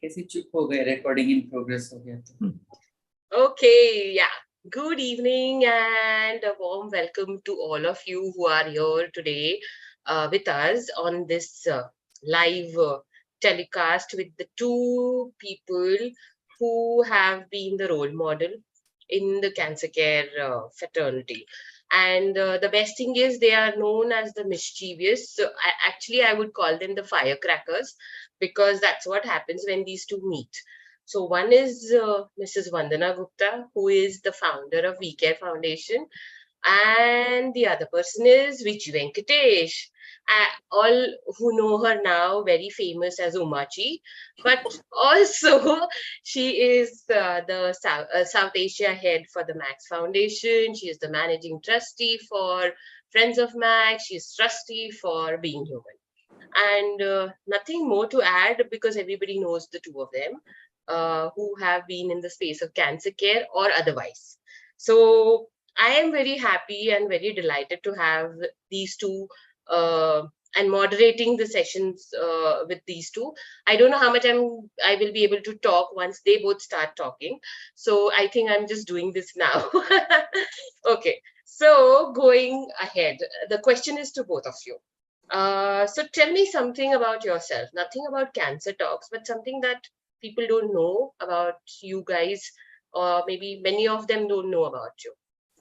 कैसे चुप हो गए recording in progress हो गया तो. Okay, yeah. Good evening and a warm welcome to all of you who are here today with us on this live telecast with the two people who have been the role model in the cancer care fraternity. And the best thing is they are known as the mischievous. So I would call them the firecrackers because that's what happens when these two meet. So one is Mrs. Vandana Gupta, who is the founder of We Care Foundation, and the other person is Viji Venkatesh. All who know her now, very famous as Umachi, but also she is the South Asia head for the Max Foundation. She is the managing trustee for Friends of Max. She is trustee for Being Human. And nothing more to add because everybody knows the two of them who have been in the space of cancer care or otherwise. So I am very happy and very delighted to have these two and moderating the sessions with these two. I don't know how much I will be able to talk once they both start talking. So I think I'm just doing this now. Okay. So going ahead, the question is to both of you. So tell me something about yourself, nothing about cancer talks, but something that people don't know about you guys, or maybe many of them don't know about you.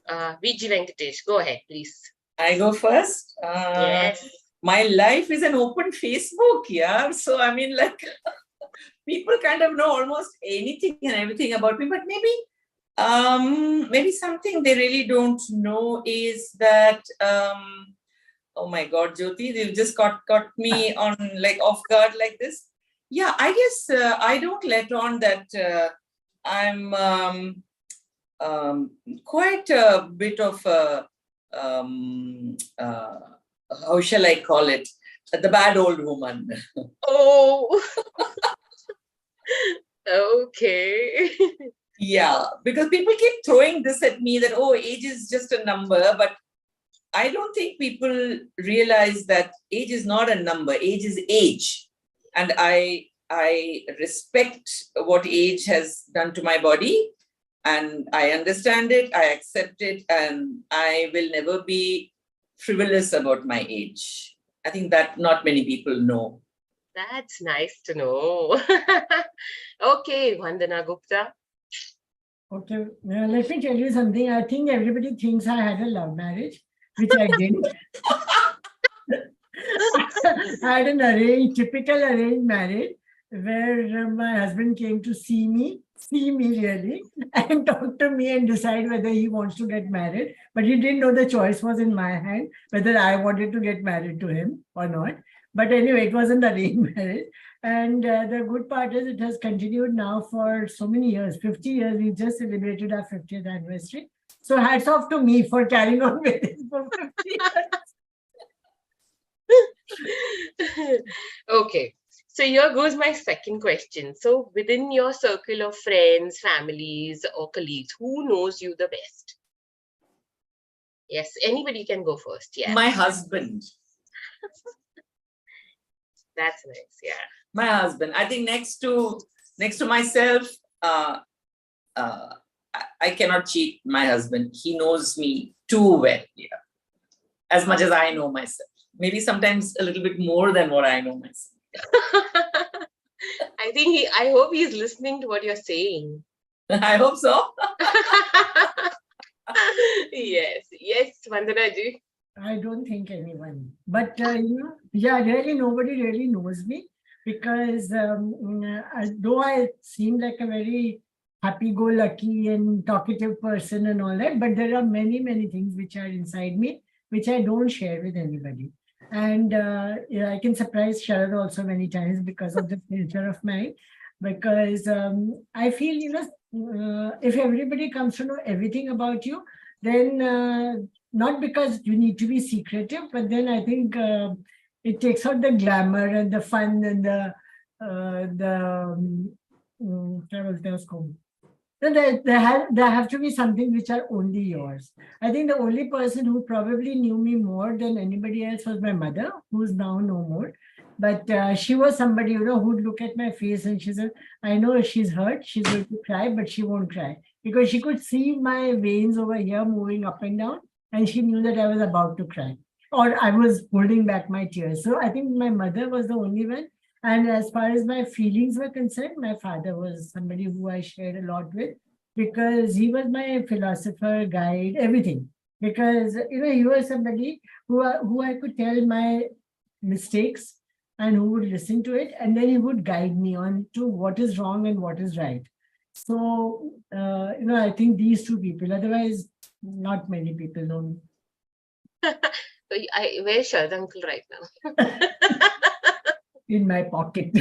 Viji Venkatesh, go ahead, please. I go first. Yes. My life is an open Facebook, yeah. So I mean, like, people kind of know almost anything and everything about me, but maybe something they really don't know is that oh my God, Jyoti, they've just got me on like off guard like this. Yeah, I guess I don't let on that I'm quite a bit of a how shall I call it? The bad old woman. Oh. Okay. Yeah, because people keep throwing this at me that, oh, age is just a number, but I don't think people realize that age is not a number. Age is age. And I respect what age has done to my body, and I understand it, I accept it, and I will never be frivolous about my age. I think that not many people know. That's nice to know. Okay, Vandana Gupta. Okay, let me tell you something. I think everybody thinks I had a love marriage, which I didn't. I had an typical arranged marriage where my husband came to see me really, and talk to me and decide whether he wants to get married. But he didn't know the choice was in my hand, whether I wanted to get married to him or not. But anyway, it was an arranged marriage. And the good part is it has continued now for so many years, 50 years. We just celebrated our 50th anniversary. So hats off to me for carrying on with it for 50 years. Okay. So here goes my second question. So within your circle of friends, families, or colleagues, who knows you the best? Yes, anybody can go first. Yeah. My husband. That's nice. Yeah. My husband. I think next to myself, I cannot cheat my husband. He knows me too well. Yeah. As much as I know myself. Maybe sometimes a little bit more than what I know myself. I hope he's listening to what you're saying. I hope so. Yes, Vandana ji. I don't think anyone, but really nobody really knows me because though I seem like a very happy-go-lucky and talkative person and all that, but there are many things which are inside me which I don't share with anybody. And I can surprise Sharad also many times because of the nature of mine. Because I feel, if everybody comes to know everything about you, then not because you need to be secretive, but then I think it takes out the glamour and the fun and there have to be something which are only yours. I think the only person who probably knew me more than anybody else was my mother, who's now no more. But she was somebody, who'd look at my face and she said, I know she's hurt, she's going to cry, but she won't cry. Because she could see my veins over here moving up and down, and she knew that I was about to cry or I was holding back my tears. So I think my mother was the only one. And as far as my feelings were concerned, my father was somebody who I shared a lot with because he was my philosopher, guide, everything. Because, he was somebody who I could tell my mistakes and who would listen to it, and then he would guide me on to what is wrong and what is right. So, I think these two people, otherwise, not many people know me. So where's Sharad uncle right now? In my pocket.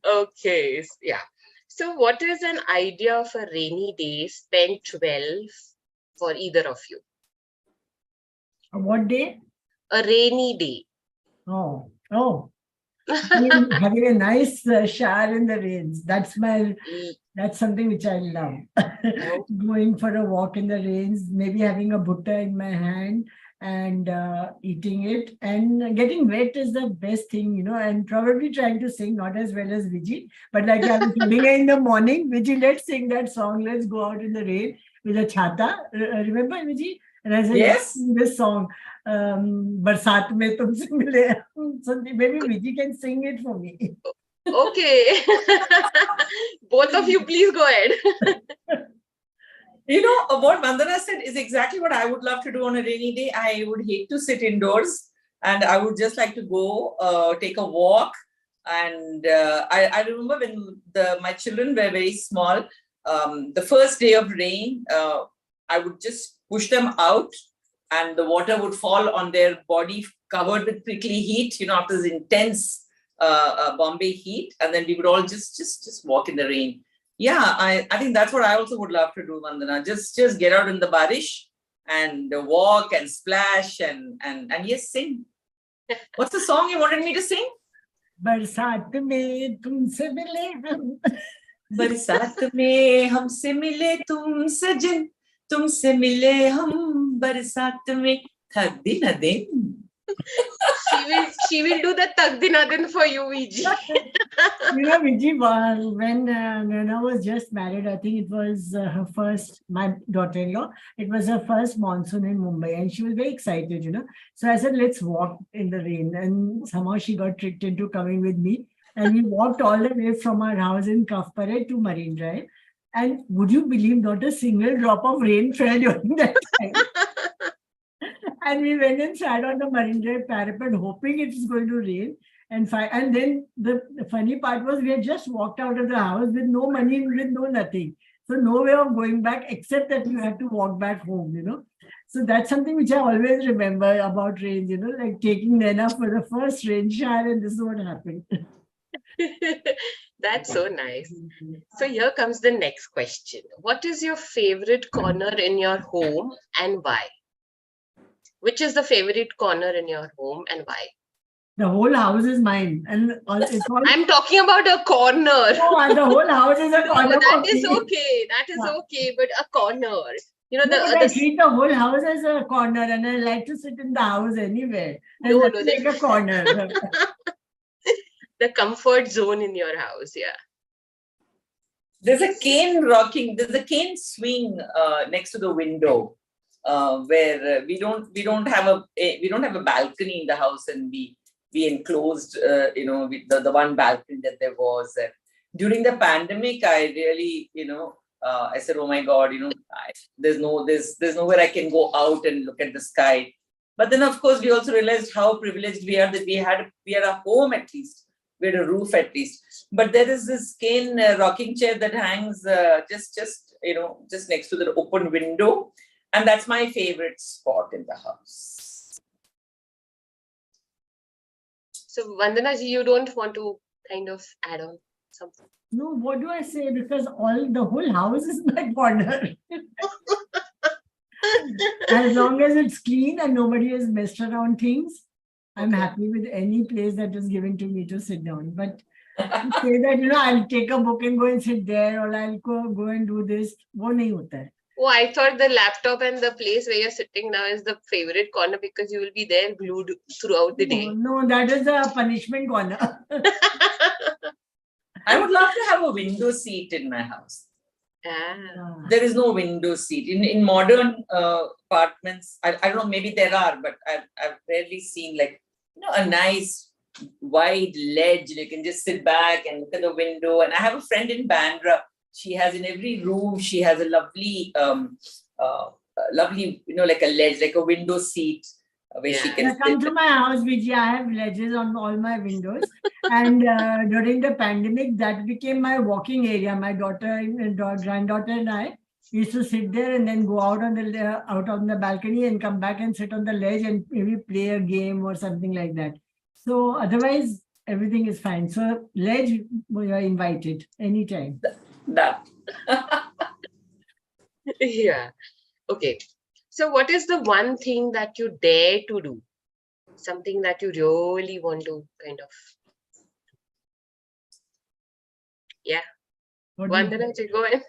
Okay, yeah. So what is an idea of a rainy day spent well for either of you? What day? A rainy day. Oh. Having a nice shower in the rains. That's something which I love. Going for a walk in the rains, maybe having a butta in my hand and eating it, and getting wet is the best thing, and probably trying to sing, not as well as Viji, but like I was telling her in the morning, Viji, let's sing that song, let's go out in the rain with a chhata. Remember, Viji? And I said, Yes. This song, Barsat Mein Tumse Mile. So maybe Viji can sing it for me. Okay. Both of you, please go ahead. What Vandana said is exactly what I would love to do on a rainy day. I would hate to sit indoors and I would just like to go take a walk. And I remember when my children were very small, the first day of rain, I would just push them out and the water would fall on their body covered with prickly heat, after this intense Bombay heat. And then we would all just walk in the rain. Yeah, I think that's what I also would love to do, Vandana. Just get out in the barish and walk and splash and yes, sing. What's the song you wanted me to sing? Barsat mein tumse mile hum. Barsat mein humse mile tum sajan, tumse mile hum barsat mein thak din din. She will do the Takdinadin for you, Viji. Viji, when Nana was just married, I think it was her first, my daughter-in-law, it was her first monsoon in Mumbai and she was very excited, So I said, let's walk in the rain. And somehow she got tricked into coming with me. And we walked all the way from our house in Kafpare to Marine Drive. And would you believe not a single drop of rain fell during that time? And we went and sat on the Marine Drive parapet hoping it was going to rain. And then the funny part was we had just walked out of the house with no money, with no nothing. So no way of going back except that you had to walk back home, So that's something which I always remember about rain, like taking Nana for the first rain shower and this is what happened. That's so nice. So here comes the next question. What is your favorite corner in your home and why? Which is the favorite corner in your home and why? The whole house is mine. And it's all... I'm talking about a corner. No, the whole house is a corner. No, that is okay. That is okay. But a corner. I treat the whole house as a corner and I like to sit in the house anywhere. And like a corner. The comfort zone in your house, yeah. There's a cane swing next to the window. Where we don't have a balcony in the house, and we enclosed the one balcony that there was. During the pandemic, I really I said, oh my God, there's nowhere I can go out and look at the sky. But then of course we also realized how privileged we are that we had a home at least. We had a roof at least. But there is this cane rocking chair that hangs just next to the open window. And that's my favorite spot in the house. So, Vandana ji, you don't want to kind of add on something? No, what do I say? Because the whole house is my corner. As long as it's clean and nobody has messed around things, I'm happy with any place that is given to me to sit down. But to say that, I'll take a book and go and sit there, or I'll go and do this, wo nahi hota hai. Oh, I thought the laptop and the place where you're sitting now is the favorite corner because you will be there glued throughout the day. No, that is a punishment corner. I would love to have a window seat in my house. There is no window seat in modern apartments. I don't know, maybe there are, but I've rarely seen like, a nice wide ledge. You can just sit back and look at the window. And I have a friend in Bandra. She has in every room, she has a lovely, lovely, like a ledge, like a window seat where she can sit. Come to my house, Viji. I have ledges on all my windows. And during the pandemic, that became my walking area. My daughter, granddaughter and I used to sit there and then go out on the balcony and come back and sit on the ledge and maybe play a game or something like that. So otherwise, everything is fine. So ledge, you are invited anytime. That. Yeah. Okay. So what is the one thing that you dare to do? Something that you really want to kind of. Yeah. Vandana, go ahead.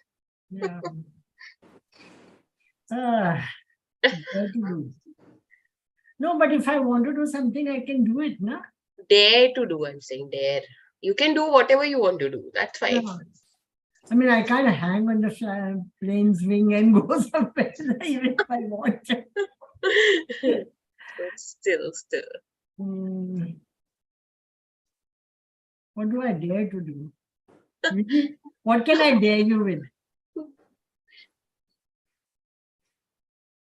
Yeah. Dare to do. No, but if I want to do something, I can do it, no? Dare to do, I'm saying dare. You can do whatever you want to do. That's fine. Yeah. I mean, I can't hang on the plane's wing and go somewhere even if I want to. But still. What do I dare to do? What can I dare you with?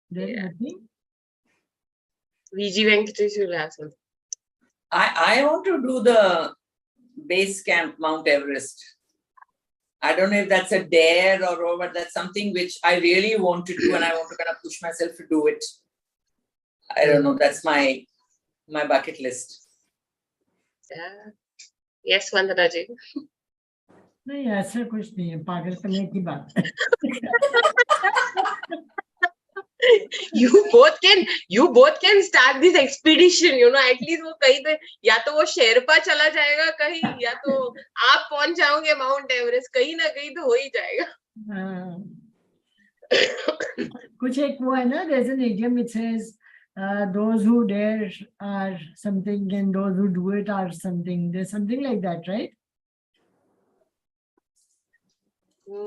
There's nothing? Viji Venkatesh will have something. I want to do the base camp Mount Everest. I don't know if that's a dare or but that's something which I really want to do and I want to kind of push myself to do it. I don't know. That's my bucket list. Yeah. Yes, Vandana ji. नहीं ऐसा कुछ नहीं है पागल करने की बात You both can start this expedition, at least वो कहीं पे या तो वो शेरपा चला जाएगा कहीं या तो आप पहुंच जाओगे माउंट एवरेस्ट कहीं ना कहीं तो हो ही जाएगा. कुछ एक वो है ना, there's an idiom which says those who dare are something and those who do it are something. There's something like that, right?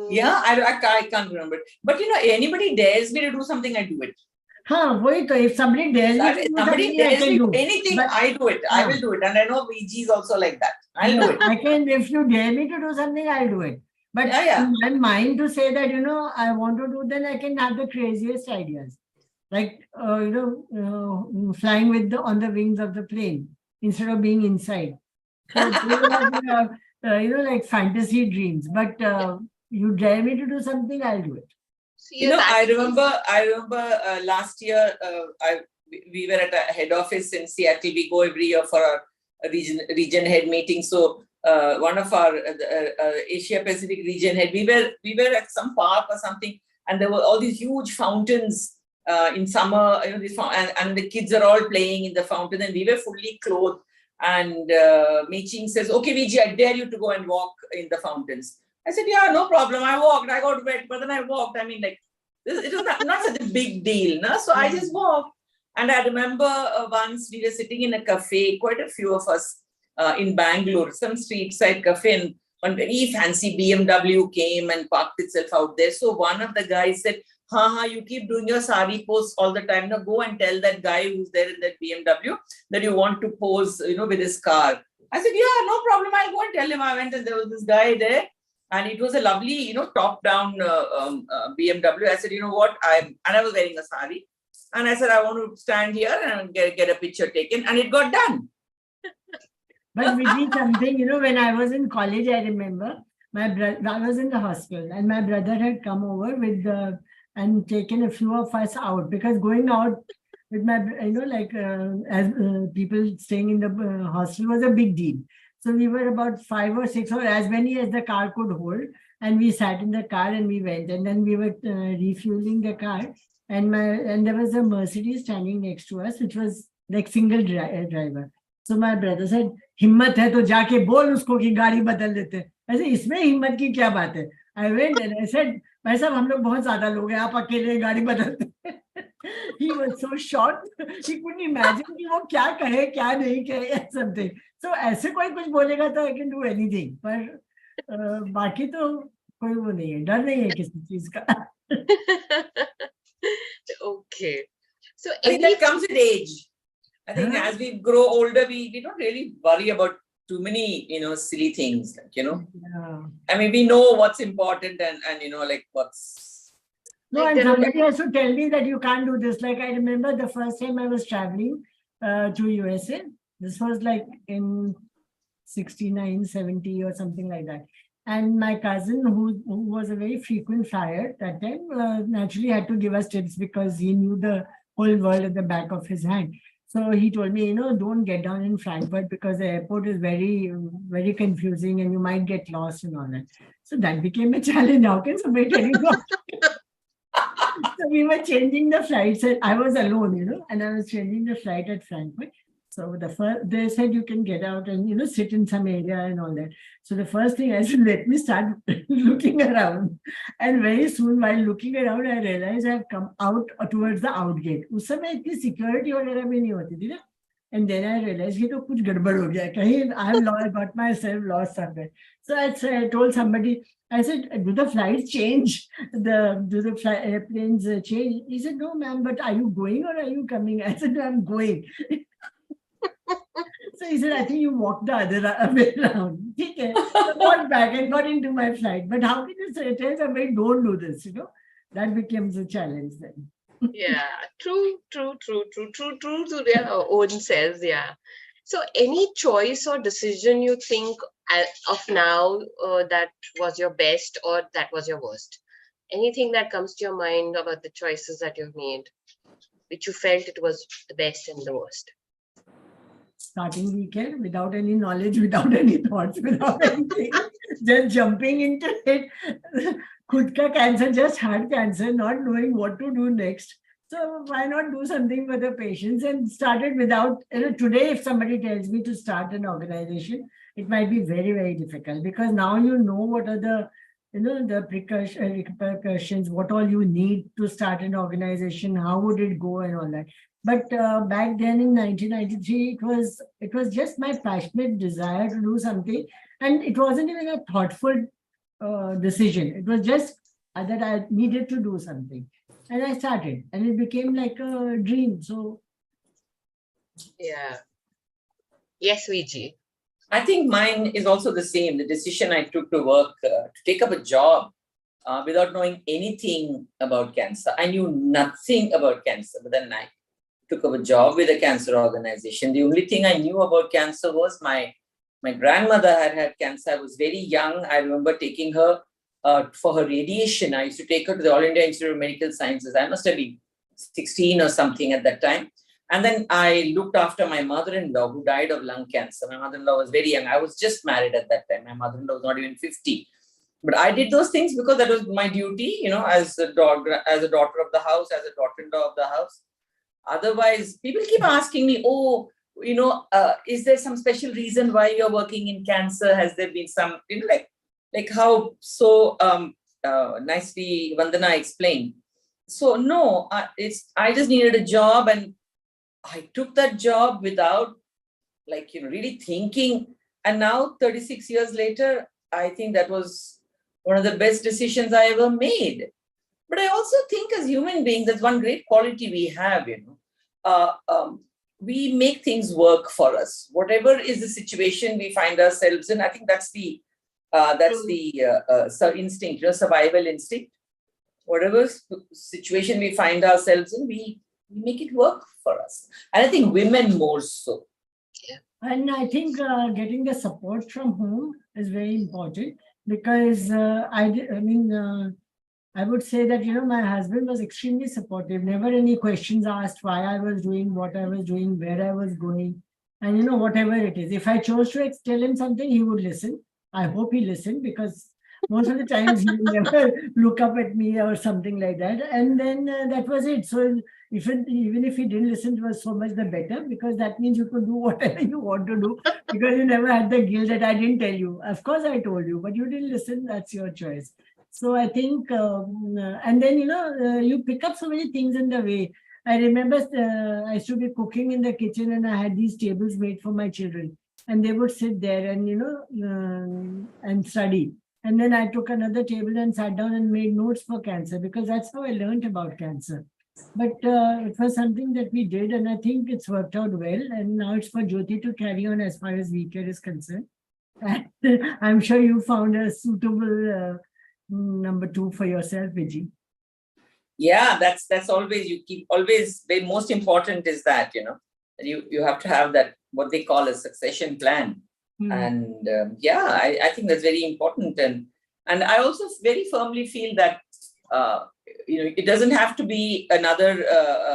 Yeah, I can't remember it. But anybody dares me to do something, I do it. वही तो, if somebody dares me to do somebody dares me to do anything, I do it. I will do it. And I know VG is also like that. I'll do it. I can, if you dare me to do something, I'll do it. But in my mind to say that, I want to do, then I can have the craziest ideas. Like, flying on the wings of the plane instead of being inside. So, like fantasy dreams. But you dare me to do something, I'll do it. I remember last year, we were at a head office in Seattle. We go every year for our region head meeting. So one of our Asia Pacific region head, we were at some park or something, and there were all these huge fountains in summer. And the kids are all playing in the fountain, and we were fully clothed. And Mei-Ching says, "Okay, Viji, I dare you to go and walk in the fountains." I said, "Yeah, no problem." I walked. I got wet, but then I walked. I mean, like, it was not such a big deal, no? So I just walked. And I remember once we were sitting in a cafe, quite a few of us in Bangalore, some street side cafe, and one very fancy BMW came and parked itself out there. So one of the guys said, you keep doing your sari pose all the time. Now go and tell that guy who's there in that BMW that you want to pose, with his car." I said, "Yeah, no problem. I'll go and tell him." I went and there was this guy there. And it was a lovely, top-down BMW. I said, "You know what? I was wearing a sari. And I said, I want to stand here and get a picture taken." And it got done. But we did something, when I was in college, I remember, I was in the hostel and my brother had come over and taken a few of us out, because going out with my, as people staying in the hostel was a big deal. So we were about 5 or 6 or as many as the car could hold. And we sat in the car and we went. And then we were refueling the car. And there was a Mercedes standing next to us, which was like single driver. So my brother said, "Himmat hai to jaake bol usko ki gaadi badal dete." I said, "Isme himmat ki kya baat hai?" I went and I said, भाई साहब हम लोग बहुत ज्यादा लोग हैं, आप अकेले गाड़ी बदलते हैं. He was so shocked. He couldn't imagine कि वो क्या कहे क्या नहीं कहे something. So ऐसे कोई कुछ बोलेगा तो I can do anything. पर बाकी तो कोई वो नहीं है, डर नहीं है किसी चीज का. Okay. So I think that comes with age. I think Huh? as we grow older, we don't really worry about too many, silly things. Like, Yeah. I mean, we know what's important and like what's. No, Like and there are somebody has to tell me that you can't do this. Like I remember the first time I was traveling to USA. This was like in 69, 70 or something like that. And my cousin, who was a very frequent flyer that time, naturally had to give us tips because he knew the whole world at the back of his hand. So he told me, don't get down in Frankfurt because the airport is very, very confusing and you might get lost and all that. So that became a challenge. How can somebody tell you not? So we were changing the flights. And I was alone, and I was changing the flight at Frankfurt. So they said you can get out and sit in some area and all that. So the first thing I said, let me start looking around. And very soon while looking around, I realized I have come out towards the out gate. उस समय इतनी security वगैरह भी नहीं होती थी ना. And then I realized कि तो कुछ गड़बड़ हो गया कहीं. I got myself lost somewhere. So I told somebody, I said, do the flights change? Do the airplanes change? He said, no, ma'am, but are you going or are you coming? I said, no, I'm going. So he said, I think you walked the other way around. Okay. So I walked back and got into my flight. But how can you tell somebody don't do this? That becomes a challenge then. Yeah, true to their own selves. Yeah. So any choice or decision you think of now that was your best or that was your worst? Anything that comes to your mind about the choices that you've made, which you felt it was the best and the worst? Starting weekend without any knowledge, without any thoughts, without anything, just jumping into it. Khud ka cancer, just had cancer, not knowing what to do next. So why not do something for the patients and started without, today if somebody tells me to start an organization, it might be very, very difficult because now you know what are the, the repercussions, what all you need to start an organization, how would it go and all that. But back then in 1993, it was just my passionate desire to do something. And it wasn't even a thoughtful decision. It was just that I needed to do something. And I started. And it became like a dream. So. Yeah. Yes, Viji. I think mine is also the same. The decision I took to work, to take up a job without knowing anything about cancer. I knew nothing about cancer, but then I took up a job with a cancer organization. The only thing I knew about cancer was my grandmother had cancer. I was very young. I remember taking her for her radiation. I used to take her to the All India Institute of Medical Sciences. I must have been 16 or something at that time. And then I looked after my mother-in-law who died of lung cancer. My mother-in-law was very young. I was just married at that time. My mother-in-law was not even 50. But I did those things because that was my duty, as a daughter of the house, as a daughter-in-law of the house. Otherwise, people keep asking me, is there some special reason why you're working in cancer? Has there been some, like how so nicely Vandana explained. So no, I just needed a job and I took that job without really thinking. And now 36 years later, I think that was one of the best decisions I ever made. But I also think as human beings, that's one great quality we have, we make things work for us. Whatever is the situation we find ourselves in, I think that's the instinct, survival instinct. Whatever situation we find ourselves in, we make it work for us. And I think women more so. Yeah. And I think getting the support from home is very important because I would say that, my husband was extremely supportive. Never any questions asked why I was doing what I was doing, where I was going. And, whatever it is. If I chose to tell him something, he would listen. I hope he listened because most of the times he would never look up at me or something like that. And then that was it. So even if he didn't listen, it was so much the better because that means you could do whatever you want to do because you never had the guilt that I didn't tell you. Of course I told you, but you didn't listen. That's your choice. So I think, and then, you pick up so many things in the way. I remember I used to be cooking in the kitchen and I had these tables made for my children and they would sit there and, and study. And then I took another table and sat down and made notes for cancer because that's how I learned about cancer. But it was something that we did and I think it's worked out well. And now it's for Jyoti to carry on as far as WeCare is concerned. And I'm sure you found a suitable number 2 for yourself, Viji. Yeah, that's always, you keep always, the most important is that, you have to have that, what they call a succession plan. And I think that's very important. And I also very firmly feel that, it doesn't have to be another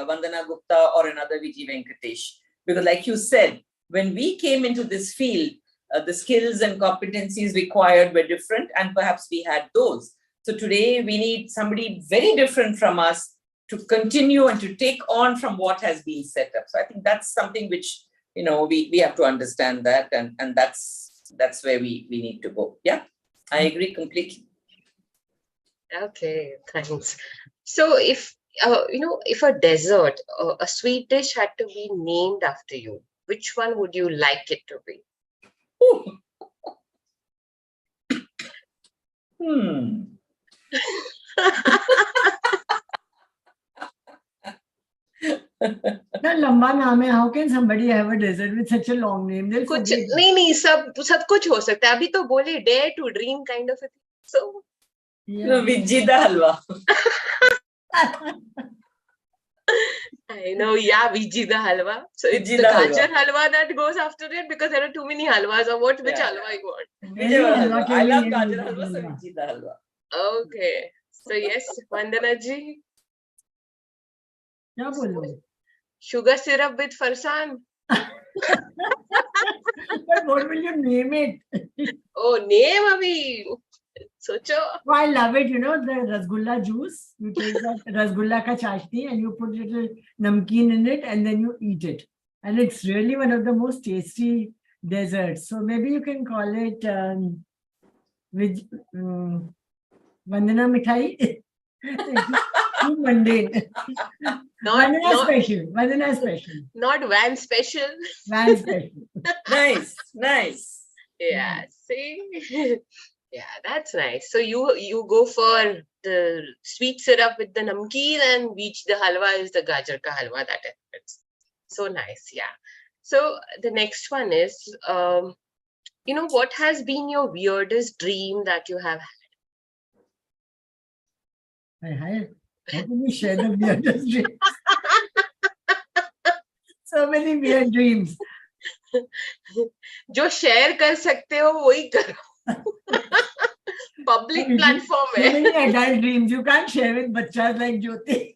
Vandana Gupta or another Viji Venkatesh. Because like you said, when we came into this field, the skills and competencies required were different, and perhaps we had those. So today we need somebody very different from us to continue and to take on from what has been set up. So I think that's something which, we have to understand that, and that's where we need to go. Yeah, I agree completely. Okay, thanks. So if, if a dessert, a sweet dish had to be named after you, which one would you like it to be? Lamba naam hai. How can somebody have a dessert with such a long name? They'll कुछ forget. नहीं सब कुछ हो सकता है. अभी तो बोले dare to dream kind of a thing. So Viji da halwa. I know, yeah, Viji the halwa. So it's the gajar halwa that goes after it because there are too many halwas. Or which halwa you want? I love gajar halwa, so Viji da halwa. Okay. So yes, Vandana ji. Kya bolo? Sugar syrup with farsan. But what will you name it? Oh, name abhi. Socho. Oh, I love it, the rasgulla juice. You take that rasgulla ka chashni and you put little namkeen in it and then you eat it. And it's really one of the most tasty desserts. So maybe you can call it Vandana Mithai. Too mundane. Vandana special. Vandana special. Not Van special. Van special. Nice. Yeah, see? Yeah, that's nice. So you go for the sweet syrup with the namkeen and Viji the halwa is the gajar ka halwa that happens. So nice, yeah. So the next one is, what has been your weirdest dream that you have had? How can we share the weirdest dreams? So many weird dreams. जो share कर सकते हो वही करो. Public platform So many adult dreams you can't share with bachas like Jyoti.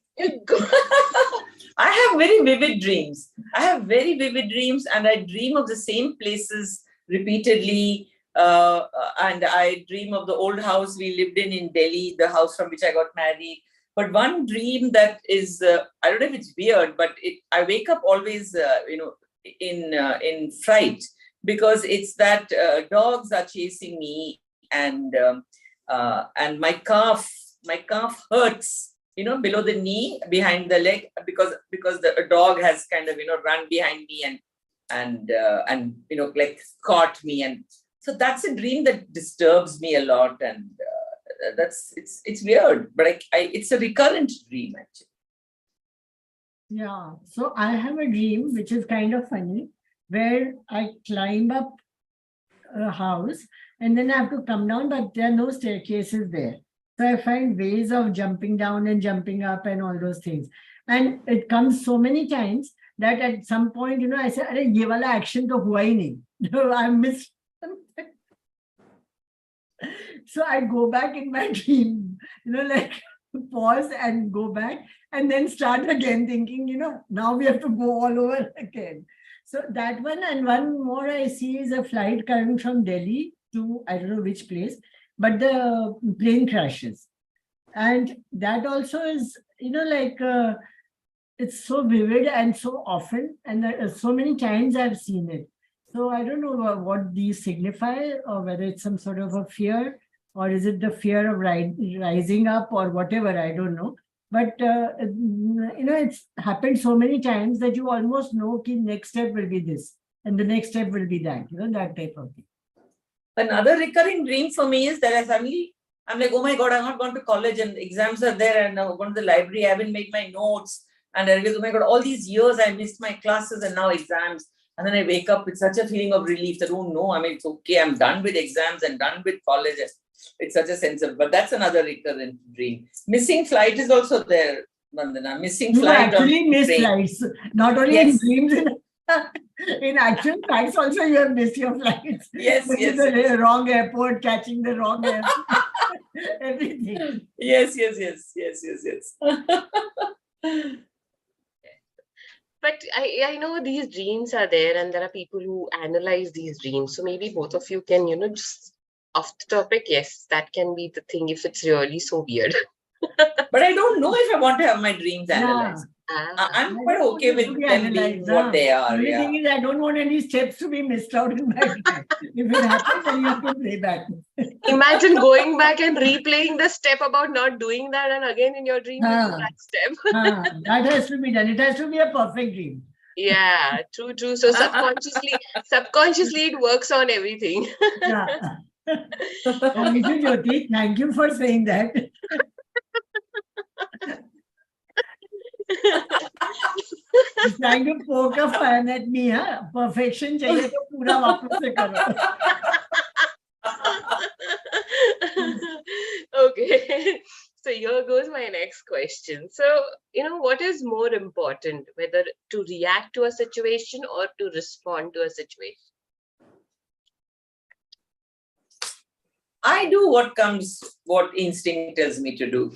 I have very vivid dreams. And I dream of the same places repeatedly. And I dream of the old house we lived in Delhi, the house from which I got married. But one dream that is, I don't know if it's weird, but I wake up always, in fright, because it's that dogs are chasing me, and my calf hurts, below the knee, behind the leg, because the dog has kind of run behind me and like caught me, and so that's a dream that disturbs me a lot, and it's weird, but it's a recurrent dream actually. Yeah, so I have a dream which is kind of funny, where I climb up a house and then I have to come down, but there are no staircases there. So I find ways of jumping down and jumping up and all those things. And it comes so many times that at some point, I say, "Arey, ye wala action to hua hi nahi." I missed something. So I go back in my dream, like pause and go back and then start again thinking, now we have to go all over again. So that one, and one more I see is a flight coming from Delhi to, I don't know which place, but the plane crashes. And that also is, it's so vivid and so often, and so many times I've seen it. So I don't know what these signify, or whether it's some sort of a fear, or is it the fear of rising up or whatever? I don't know. But it's happened so many times that you almost know the next step will be this and the next step will be that, that type of thing. Another recurring dream for me is that I'm like, oh my God, I'm not going to college and exams are there and I'm going to the library. I haven't made my notes. And I realize, oh my God, all these years I missed my classes and now exams. And then I wake up with such a feeling of relief that, oh no, I mean, it's okay. I'm done with exams and done with college. It's such a sense of, but that's another recurrent dream. Missing flight is also there, Vandana. Missing flight. You actually miss flights, not only in dreams, in actual facts also you have missed your flights. Yes, yes. The wrong airport, catching the wrong airport, everything. Yes. But I know these dreams are there and there are people who analyze these dreams. So maybe both of you can, just off the topic, yes, that can be the thing if it's really so weird. But I don't know if I want to have my dreams analyzed. I'm quite okay with them being what they are. The thing is, I don't want any steps to be missed out in my dream. If it happens, then you have to play back. Imagine going back and replaying the step about not doing that, and again in your dream, you do that step. That has to be done. It has to be a perfect dream. Yeah, true. So subconsciously, it works on everything. Mr. Jyoti, thank you for saying that. He's trying to poke a fun at me, huh? Perfection chahiye to pura वापस से करो. Okay. So here goes my next question. So, what is more important, whether to react to a situation or to respond to a situation? I do what instinct tells me to do.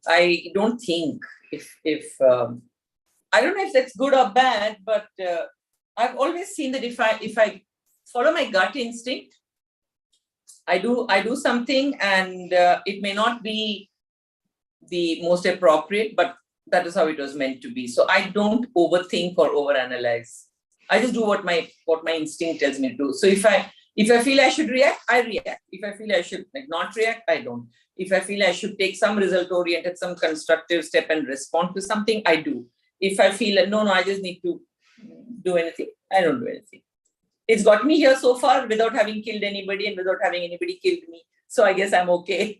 I don't think if I don't know if that's good or bad, but I've always seen that if I follow my gut instinct, I do something and it may not be the most appropriate, but that is how it was meant to be. So I don't overthink or overanalyze. I just do what my instinct tells me to do. So if I feel I should react, I react. If I feel I should not react, I don't. If I feel I should take some result-oriented, some constructive step and respond to something, I do. If I feel no, I just need to do anything, I don't do anything. It's got me here so far without having killed anybody and without having anybody killed me. So I guess I'm okay.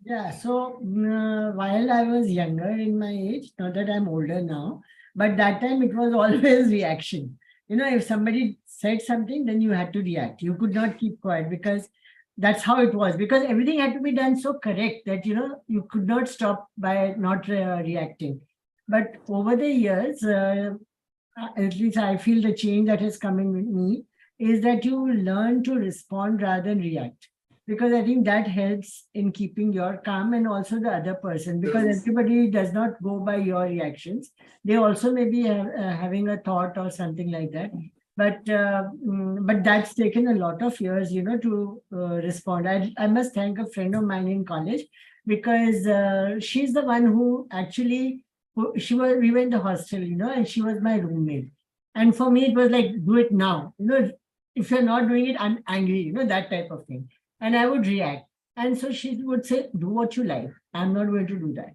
Yeah, so while I was younger in my age, not that I'm older now, but that time it was always reaction. If somebody said something, then you had to react. You could not keep quiet because that's how it was. Because everything had to be done so correct that, you could not stop by not reacting. But over the years, at least I feel the change that has come in with me is that you learn to respond rather than react. Because I think that helps in keeping your calm and also the other person, because everybody does not go by your reactions. They also may be having a thought or something like that. But that's taken a lot of years, to respond. I must thank a friend of mine in college because she's the one who actually, we went to hostel, and she was my roommate. And for me, it was like, do it now. If you're not doing it, I'm angry, that type of thing. And I would react. And so she would say, do what you like. I'm not going to do that.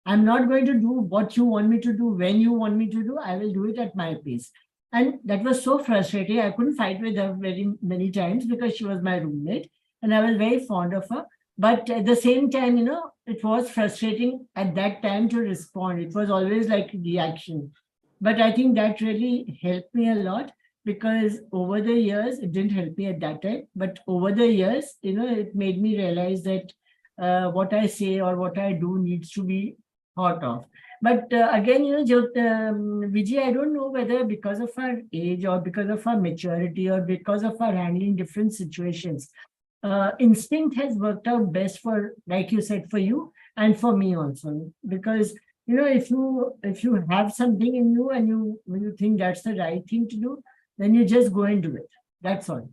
I'm not going to do what you want me to do when you want me to do. I will do it at my pace. And that was so frustrating. I couldn't fight with her very many times because she was my roommate. And I was very fond of her. But at the same time, it was frustrating at that time to respond. It was always like reaction. But I think that really helped me a lot. Because over the years, it didn't help me at that time, but over the years, it made me realize that what I say or what I do needs to be thought of. But again, Vijay, I don't know whether because of our age or because of our maturity or because of our handling different situations, instinct has worked out best for, like you said, for you and for me also. Because if you have something in you and when you think that's the right thing to do, then you just go and do it. That's all.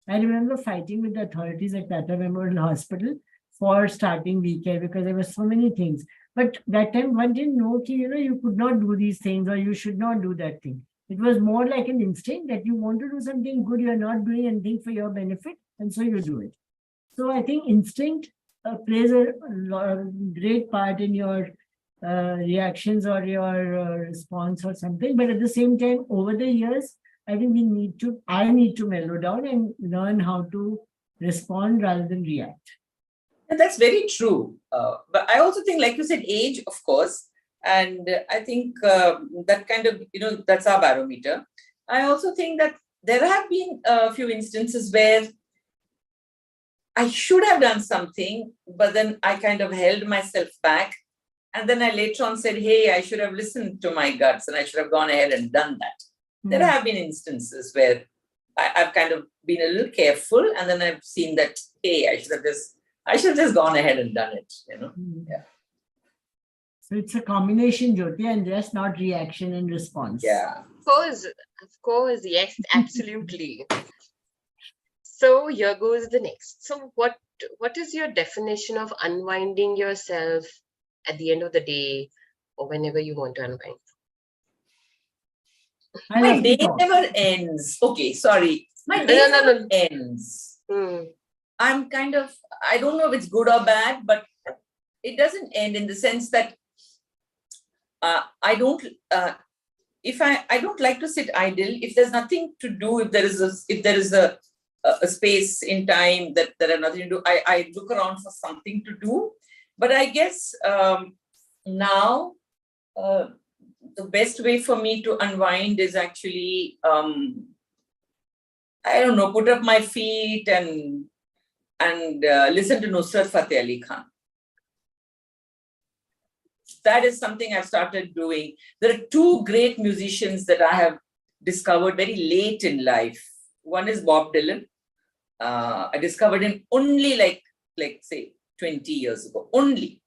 I remember fighting with the authorities at Tata Memorial Hospital for starting VCare because there were so many things. But that time one didn't know, you could not do these things or you should not do that thing. It was more like an instinct that you want to do something good, you're not doing anything for your benefit, and so you do it. So I think instinct plays a great part in your reactions or your response or something. But at the same time, over the years, I think I need to mellow down and learn how to respond rather than react. And that's very true. But I also think, like you said, age, of course. And I think that kind of, that's our barometer. I also think that there have been a few instances where I should have done something, but then I kind of held myself back. And then I later on said, hey, I should have listened to my guts and I should have gone ahead and done that. There have been instances where I've kind of been a little careful, and then I've seen that, hey, I should have just gone ahead and done it, Yeah. So it's a combination, Jyoti, and just not reaction and response. Yeah. Of course, yes, absolutely. So here goes the next. So what is your definition of unwinding yourself at the end of the day or whenever you want to unwind? My day never ends. Okay, sorry. My day never ends. I'm kind of, I don't know if it's good or bad, but it doesn't end in the sense that I don't like to sit idle. If there's nothing to do, if there is a space in time that there are nothing to do, I look around for something to do. But I guess now the best way for me to unwind is actually, I don't know, put up my feet and listen to Nusrat Fateh Ali Khan. That is something I've started doing. There are two great musicians that I have discovered very late in life. One is Bob Dylan. I discovered him only like say 20 years ago. Only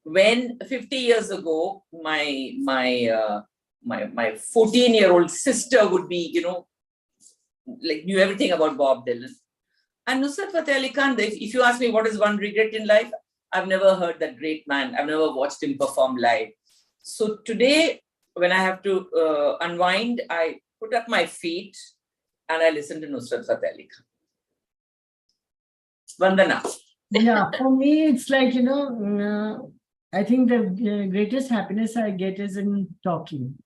when 50 years ago, my 14-year-old sister would be, knew everything about Bob Dylan. And Nusrat Fateh Ali Khan, if you ask me what is one regret in life, I've never heard that great man. I've never watched him perform live. So today, when I have to unwind, I put up my feet and I listen to Nusrat Fateh Ali Khan. Vandana. Yeah, for me, it's like, I think the greatest happiness I get is in talking,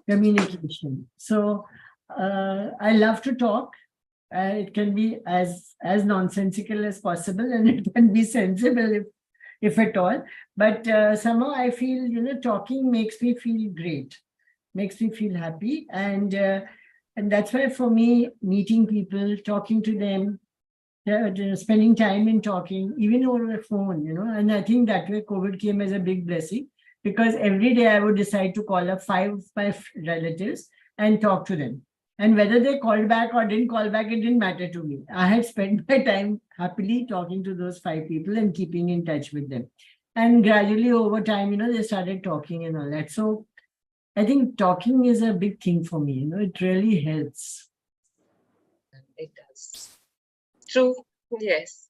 communication. So I love to talk. It can be as nonsensical as possible, and it can be sensible if at all. But somehow I feel, talking makes me feel great, makes me feel happy. And that's why for me, meeting people, talking to them, spending time in talking, even over the phone, and I think that way COVID came as a big blessing, because every day I would decide to call up five relatives and talk to them. And whether they called back or didn't call back, it didn't matter to me. I had spent my time happily talking to those 5 people and keeping in touch with them. And gradually over time, they started talking and all that. So I think talking is a big thing for me. It really helps. It does. True. Yes.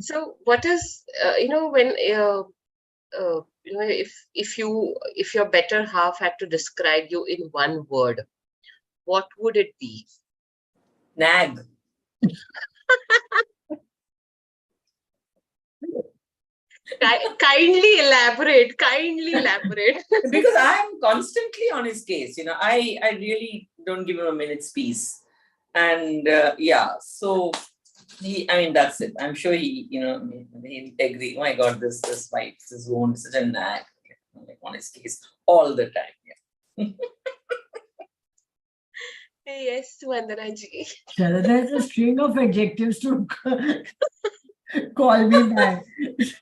So what is, when, if your better half had to describe you in one word, what would it be? Nag. Kindly elaborate. Because I'm constantly on his case. I really don't give him a minute's peace. And so that's it. I'm sure he'll agree. Oh my God, this wife is wound, such a nag. I'm like on his case all the time. Yeah. Yes, Vandana Ji. There's a string of adjectives to call me back.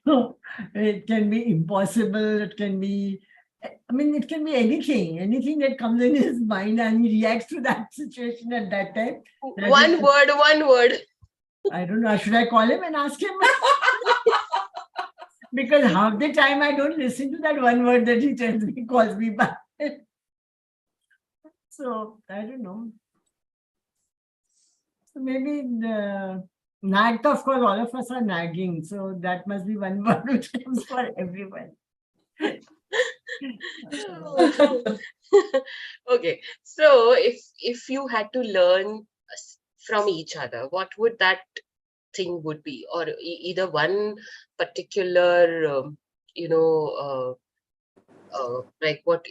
So it can be impossible. It can be, it can be anything that comes in his mind and he reacts to that situation at that time. One word. I don't know. Should I call him and ask him? Because half the time I don't listen to that one word that he tells me, calls me back. So I don't know. So maybe nagged, of course, all of us are nagging. So that must be one word which comes for everyone. Okay, so if you had to learn from each other, what would that thing would be? Or either one particular, you know, like what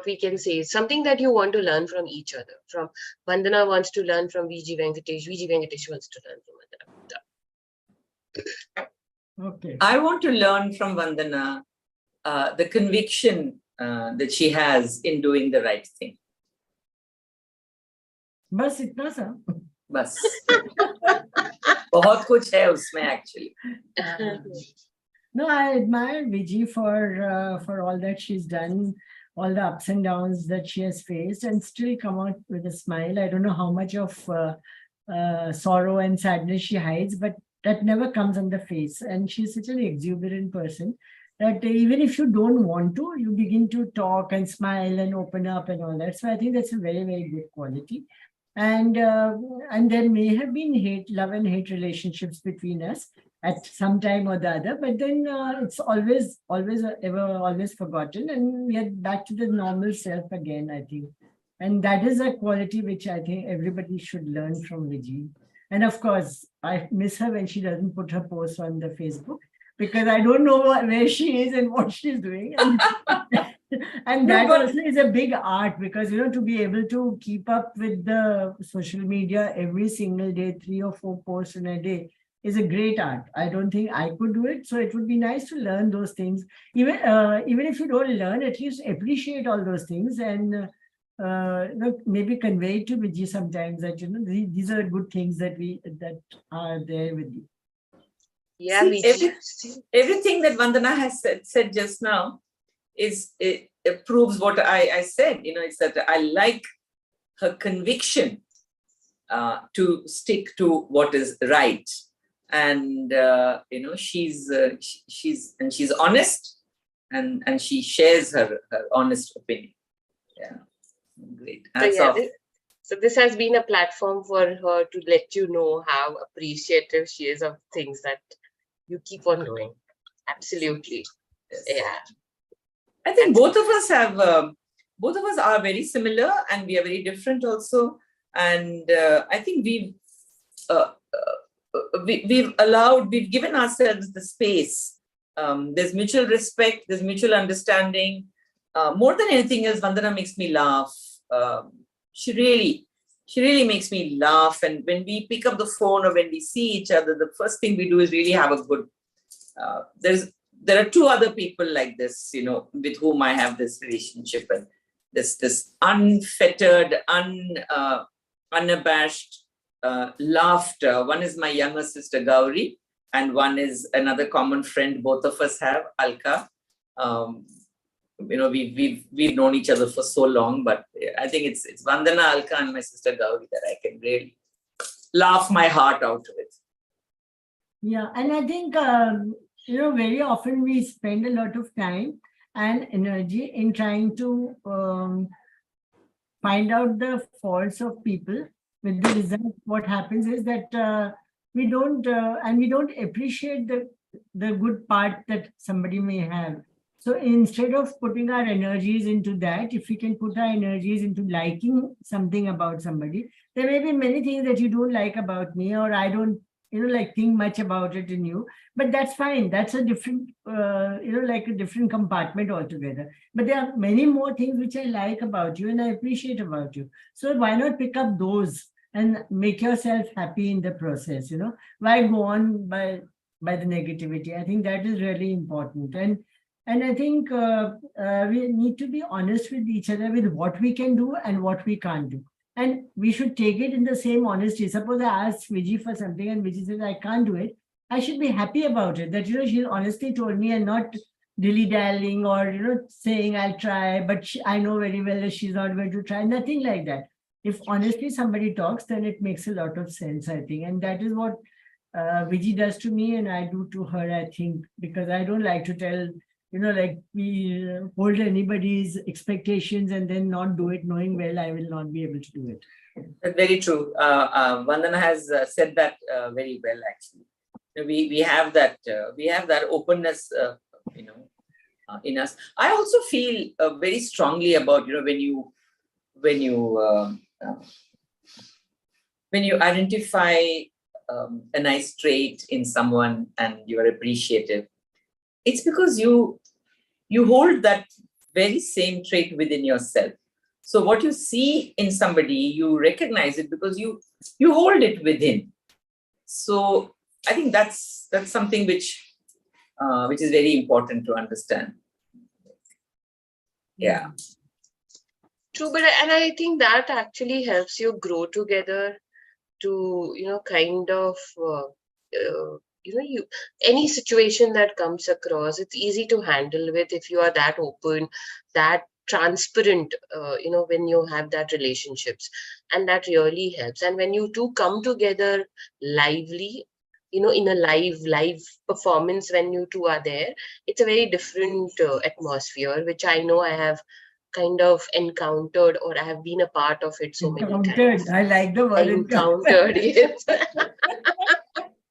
we can say is something that you want to learn from each other. From Vandana wants to learn from Viji Venkatesh. Viji Venkatesh wants to learn from Vandana. Okay. I want to learn from Vandana the conviction that she has in doing the right thing. बस इतना सा. बस बहुत कुछ है उसमें actually. No, I admire Viji for all that she's done, all the ups and downs that she has faced, and still come out with a smile. I don't know how much of sorrow and sadness she hides, but that never comes on the face. And she's such an exuberant person that even if you don't want to, you begin to talk and smile and open up and all that. So I think that's a very, very good quality. And there may have been love and hate relationships between us at some time or the other, but then it's always forgotten, and we are back to the normal self again, I think. And that is a quality which I think everybody should learn from Viji. And of course, I miss her when she doesn't put her posts on the Facebook, because I don't know where she is and what she's doing. And that also is a big art, because, to be able to keep up with the social media every single day, 3 or 4 posts in a day, is a great art. I don't think I could do it. So it would be nice to learn those things. Even if you don't learn, at least appreciate all those things, and maybe convey to Viji sometimes that, these are good things that are there with you. Yeah, everything that Vandana has said just now it proves what I said. It's that I like her conviction to stick to what is right, and she's honest, and she shares her honest opinion. Yeah, great. So this has been a platform for her to let you know how appreciative she is of things that you keep on doing. Absolutely. Yes. Yeah. I think both of us are very similar, and we are very different also. And I think we've given ourselves the space. There's mutual respect, there's mutual understanding. More than anything else, Vandana makes me laugh. She really makes me laugh. And when we pick up the phone or when we see each other, the first thing we do is really have a good. There are 2 other people like this, with whom I have this relationship, and this unfettered, unabashed laughter. One is my younger sister Gauri, and one is another common friend both of us have, Alka. We've known each other for so long, but I think it's Vandana, Alka, and my sister Gauri that I can really laugh my heart out with. Yeah, and I think very often we spend a lot of time and energy in trying to find out the faults of people. With the result, what happens is that we don't appreciate the good part that somebody may have. So instead of putting our energies into that, if we can put our energies into liking something about somebody, there may be many things that you don't like about me, or I don't think much about it in you, but that's fine. That's a different, like a different compartment altogether. But there are many more things which I like about you and I appreciate about you. So why not pick up those and make yourself happy in the process? Why go on by the negativity? I think that is really important. And I think we need to be honest with each other with what we can do and what we can't do. And we should take it in the same honesty. Suppose I ask Viji for something and Viji says, I can't do it. I should be happy about it. That, she honestly told me and not dilly-dallying or, saying I'll try, but I know very well that she's not going to try. Nothing like that. If honestly somebody talks, then it makes a lot of sense, I think. And that is what Viji does to me and I do to her, I think, because I don't like to tell, we hold anybody's expectations and then not do it, knowing well I will not be able to do it. That's very true. Vandana has said that very well, actually. We have that openness, in us. I also feel very strongly about, when you identify a nice trait in someone and you are appreciative, it's because you hold that very same trait within yourself. So what you see in somebody, you recognize it because you hold it within. So I think that's something which is very important to understand. Yeah. True, but I think that actually helps you grow together to, kind of, any situation that comes across, it's easy to handle with if you are that open, that transparent, when you have that relationships, and that really helps. And when you two come together lively, in a live performance, when you two are there, it's a very different atmosphere, which I know I have kind of encountered, or I have been a part of it so many Encountered. times. I like the word Encountered, yes.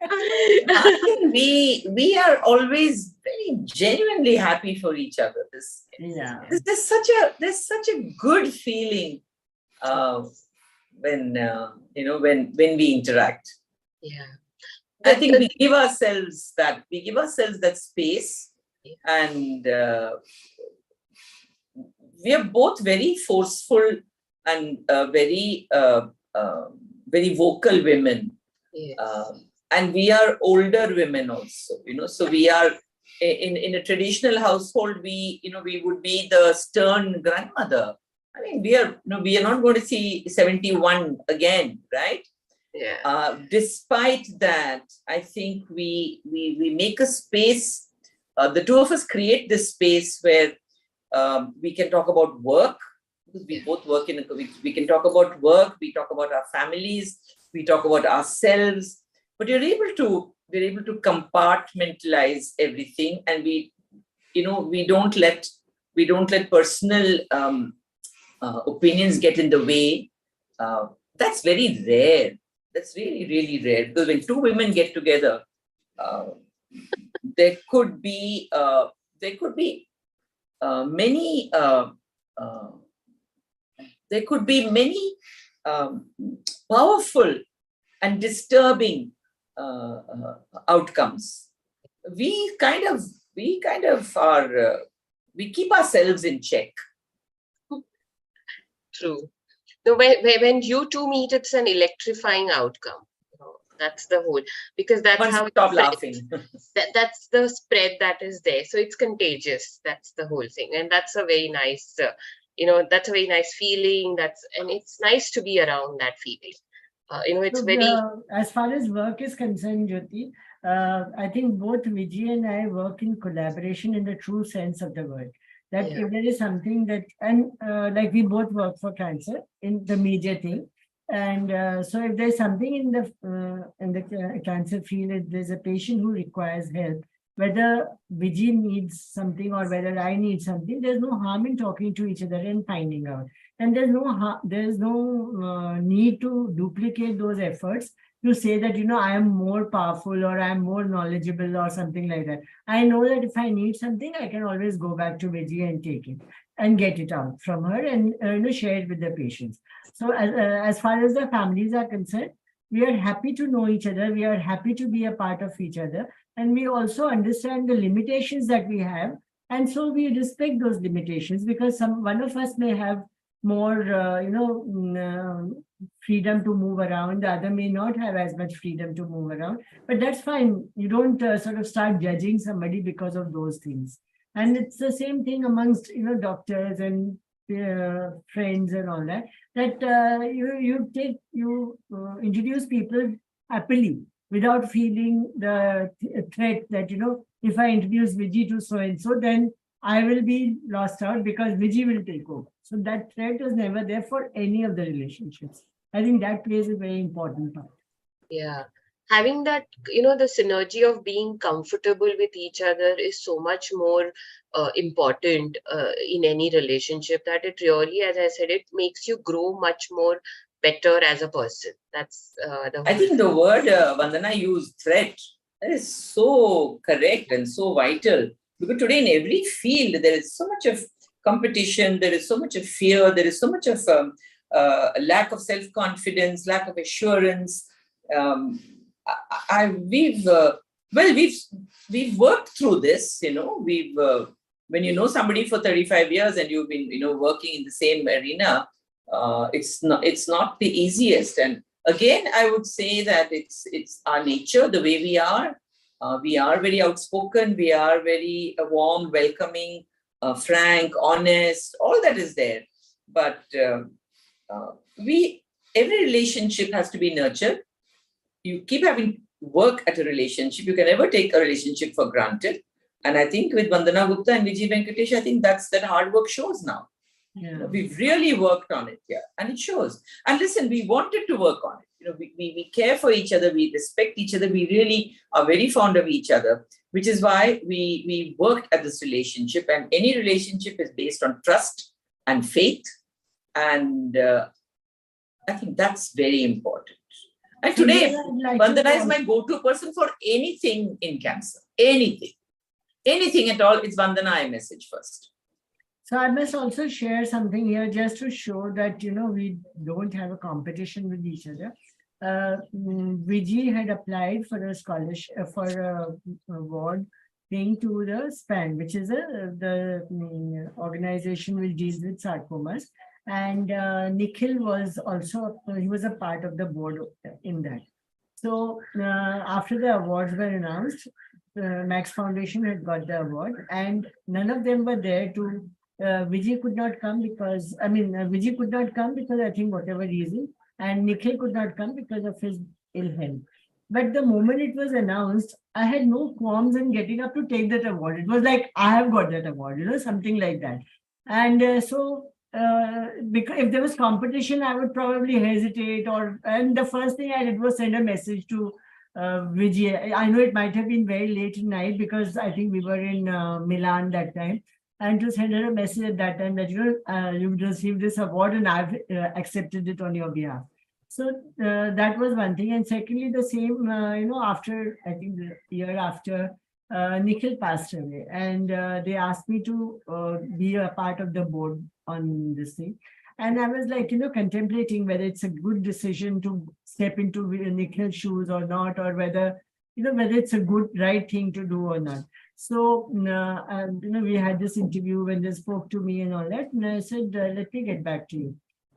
I think we are always very genuinely happy for each other. Yeah. There's such a good feeling when we interact. Yeah. I think we give ourselves that space, Yeah. and we are both very forceful and very vocal women. Yes. And we are older women also, so we are in a traditional household, we would be the stern grandmother. I mean, we are not going to see 71 again, right? Yeah. Despite that, I think we make a space. The two of us create this space where we can talk about work, because we both work we can talk about work, we talk about our families, we talk about ourselves, but we're able to compartmentalize everything, and we don't let personal opinions get in the way. That's very rare. That's really, really rare, because when two women get together, there could be many powerful and disturbing outcomes. We kind of are. We keep ourselves in check. True. So when you two meet, it's an electrifying outcome. That's the whole, because that's Once how you stop laughing. That's the spread that is there. So it's contagious. That's the whole thing, and that's a very nice, that's a very nice feeling. And it's nice to be around that feeling. It's very. As far as work is concerned, Jyoti, I think both Vijay and I work in collaboration in the true sense of the word. That if there is something that, and like we both work for cancer in the major thing, and so if there's something in the cancer field, if there's a patient who requires help, whether Vijay needs something or whether I need something, there's no harm in talking to each other and finding out. And there's no need to duplicate those efforts to say that, I am more powerful or I'm more knowledgeable or something like that. I know that if I need something, I can always go back to Vijay and take it and get it out from her and share it with the patients. So as far as the families are concerned, we are happy to know each other. We are happy to be a part of each other. And we also understand the limitations that we have. And so we respect those limitations, because one of us may have more, freedom to move around. The other may not have as much freedom to move around. But that's fine. You don't sort of start judging somebody because of those things. And it's the same thing amongst, doctors and friends and all that, that you introduce people happily without feeling the threat that, if I introduce Vijay to so-and-so, then I will be lost out because Vijay will take over. So that threat is never there for any of the relationships. I think that plays a very important part. Yeah. Having that, the synergy of being comfortable with each other is so much more important in any relationship, that it really, as I said, it makes you grow much more better as a person. That's the whole I think the word Vandana used, threat, that is so correct and so vital. Because today in every field, there is so much of competition, there is so much of fear, there is so much of lack of self-confidence, lack of assurance. We've worked through this, when you know somebody for 35 years and you've been, working in the same arena, it's not the easiest. And again, I would say that it's our nature, the way we are. We are very outspoken. We are very warm, welcoming, frank, honest. All that is there. But every relationship has to be nurtured. You keep having work at a relationship. You can never take a relationship for granted. And I think with Vandana Gupta and Vijay Venkatesh, I think that hard work shows now. Yeah. We've really worked on it, and it shows. And listen, we wanted to work on it. We care for each other, we respect each other, we really are very fond of each other, which is why we worked at this relationship. And any relationship is based on trust and faith. And I think that's very important. And today, Vandana is my go-to person for anything in cancer. Anything at all, it's Vandana I message first. So I must also share something here just to show that, we don't have a competition with each other. Viji had applied for a scholarship, for a award thing to the SPAN, which is the organization which deals with sarcomas. And Nikhil was also, he was a part of the board in that. So after the awards were announced, Max Foundation had got the award, and none of them were there to. Vijay could not come because, Vijay could not come because I think whatever reason, and Nikhil could not come because of his ill health. But the moment it was announced, I had no qualms in getting up to take that award. It was like, I have got that award, something like that. And because if there was competition, I would probably hesitate, and the first thing I did was send a message to Vijay. I know it might have been very late at night because I think we were in Milan that time. And to send her a message at that time that, you've received this award and I've accepted it on your behalf. So that was one thing. And secondly, the same, after, I think the year after, Nikhil passed away. And they asked me to be a part of the board on this thing. And I was like, contemplating whether it's a good decision to step into Nikhil's shoes or not, or whether it's a good, right thing to do or not. So, we had this interview when they spoke to me and all that. And I said, let me get back to you.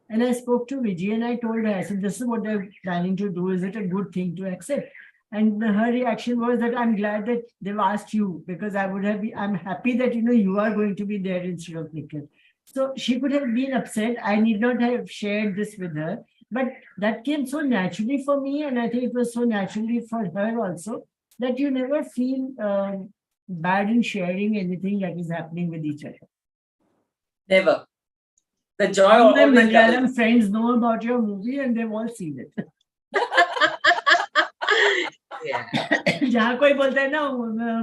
And I spoke to Vijay and I told her, I said, this is what they're planning to do. Is it a good thing to accept? And her reaction was that I'm glad that they've asked you, because I'm happy that, you are going to be there instead of Nikhil. So she could have been upset. I need not have shared this with her. But that came so naturally for me. And I think it was so naturally for her also, that you never feel bad in sharing anything that is happening with each other. Never. The joy all of my Malayalam friends know about your movie and they've all seen it. Yeah. जहाँ कोई बोलता है ना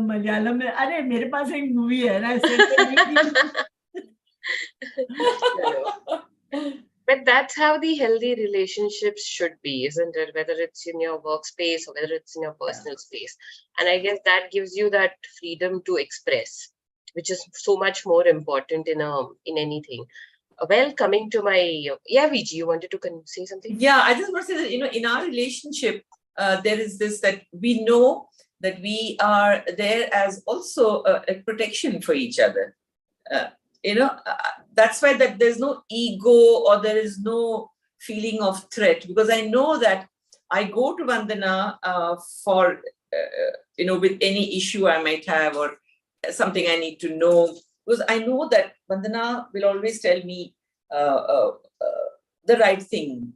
मलयालम में, अरे मेरे पास एक movie है ना. But that's how the healthy relationships should be, isn't it? Whether it's in your workspace or whether it's in your personal space. And I guess that gives you that freedom to express, which is so much more important in anything. Well, coming to my, Viji, you wanted to say something? Yeah, I just want to say that, in our relationship, there is this, that we know that we are there as also a protection for each other. That's why that there's no ego or there is no feeling of threat, because I know that I go to Vandana for, with any issue I might have or something I need to know, because I know that Vandana will always tell me the right thing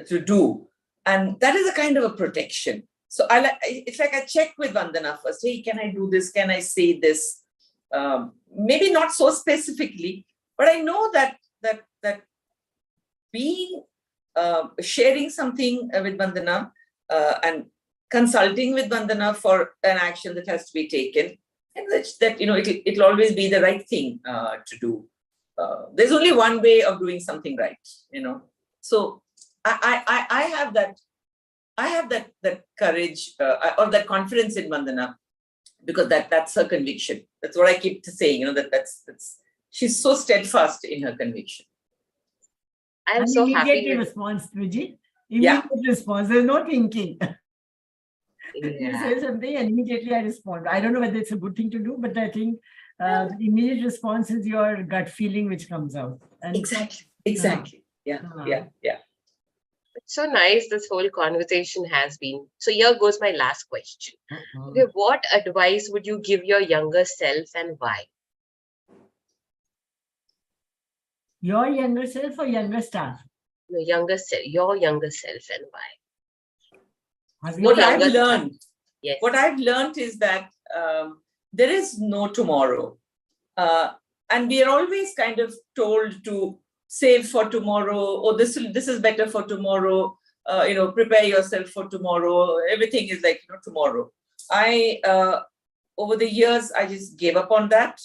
to do. And that is a kind of a protection. So it's like I check with Vandana first. Hey, can I do this? Can I say this? Maybe not so specifically, but I know that being sharing something with Vandana and consulting with Vandana for an action that has to be taken, and that it'll always be the right thing to do. There's only one way of doing something right, So I have that courage or that confidence in Vandana because that's her conviction. That's what I keep saying, that's she's so steadfast in her conviction. I'm so happy Immediate with response, Viji. Yeah. Immediate response. There's no thinking. You yeah. say something and immediately I respond. I don't know whether it's a good thing to do, but I think the immediate response is your gut feeling which comes out. And Exactly. Yeah. It's so nice this whole conversation has been. So here goes my last question. Uh-uh. Okay, what advice would you give your younger self and why? Your younger self or younger staff? Your younger self and why? Have What you- I've younger- learned, Yes. what I've learned is that there is no tomorrow. And we are always kind of told to save for tomorrow, or this is better for tomorrow, prepare yourself for tomorrow. Everything is like, tomorrow. Over the years, I just gave up on that.